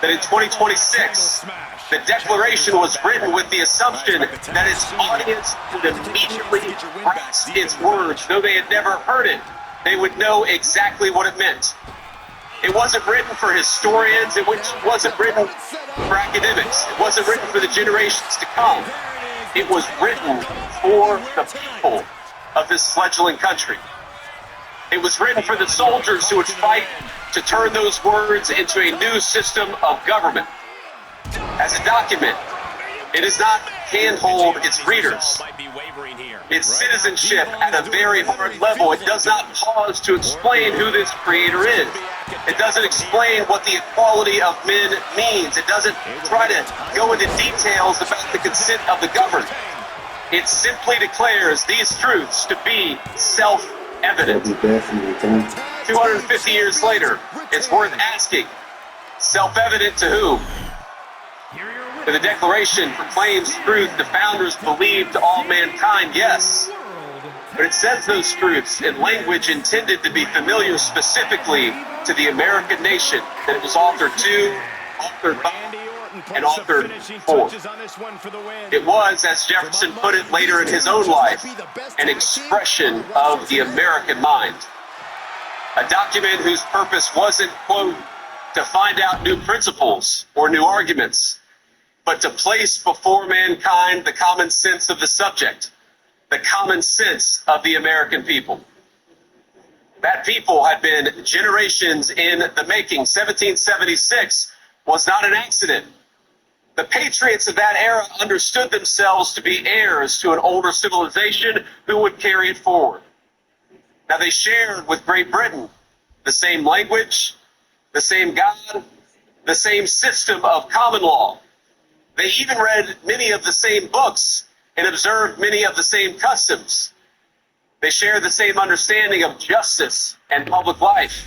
that in 2026, the Declaration was written with the assumption that its audience would immediately grasp its words. Though they had never heard it, they would know exactly what it meant. It wasn't written for historians, it wasn't written for academics, it wasn't written for the generations to come. It was written for the people of this fledgling country. It was written for the soldiers who would fight to turn those words into a new system of government. As a document, it does not handhold its readers. Its citizenship at a very hard level. It does not pause to explain who this creator is. It doesn't explain what the equality of men means. It doesn't try to go into details about the consent of the governed. It simply declares these truths to be self-evident. 250 years later, it's worth asking, self-evident to whom? For the Declaration proclaims truth the founders believed to all mankind, yes. But it says those truths in language intended to be familiar specifically to the American nation that it was authored to, authored by, and authored for. It was, as Jefferson put it later in his own life, an expression of the American mind. A document whose purpose wasn't, quote, to find out new principles or new arguments, but to place before mankind the common sense of the subject, the common sense of the American people. That people had been generations in the making. 1776 was not an accident. The patriots of that era understood themselves to be heirs to an older civilization who would carry it forward. Now, they shared with Great Britain the same language, the same God, the same system of common law. They even read many of the same books and observed many of the same customs. They shared the same understanding of justice and public life.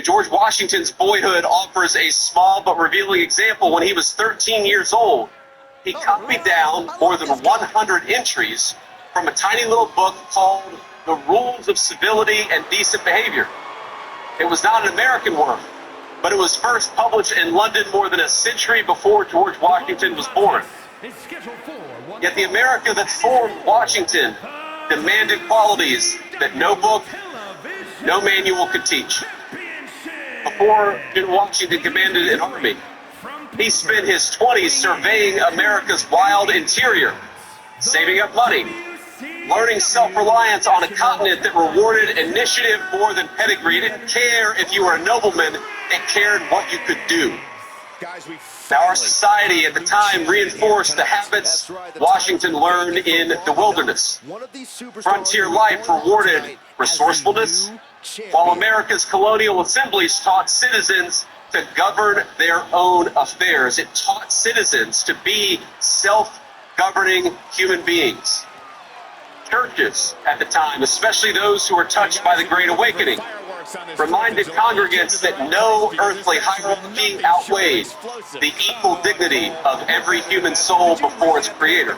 George Washington's boyhood offers a small but revealing example. When he was 13 years old, he copied down more than 100 entries from a tiny little book called The Rules of Civility and Decent Behavior. It was not an American work, but it was first published in London more than a century before George Washington was born. Yet the America that formed Washington demanded qualities that no book, no manual could teach. Before General Washington commanded an army, he spent his 20s surveying America's wild interior, saving up money, learning self-reliance on a continent that rewarded initiative more than pedigree. It didn't care if you were a nobleman, it cared what you could do. Now, our society at the time reinforced the habits Washington learned in the wilderness. Frontier life rewarded resourcefulness, while America's colonial assemblies taught citizens to govern their own affairs. It taught citizens to be self-governing human beings. Churches at the time, especially those who were touched by the Great Awakening, reminded congregants that no earthly hierarchy outweighed the equal dignity of every human soul before its creator.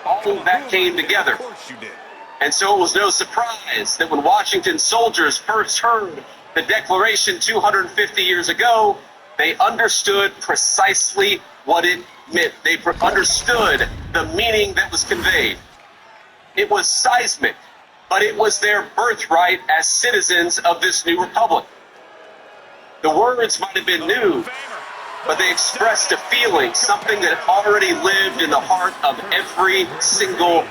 All of that came together. And so it was no surprise that when Washington's soldiers first heard the Declaration 250 years ago, they understood precisely what it meant. They understood the meaning that was conveyed. It was seismic, but it was their birthright as citizens of this new republic. The words might have been new, but they expressed a feeling, something that already lived in the heart of every single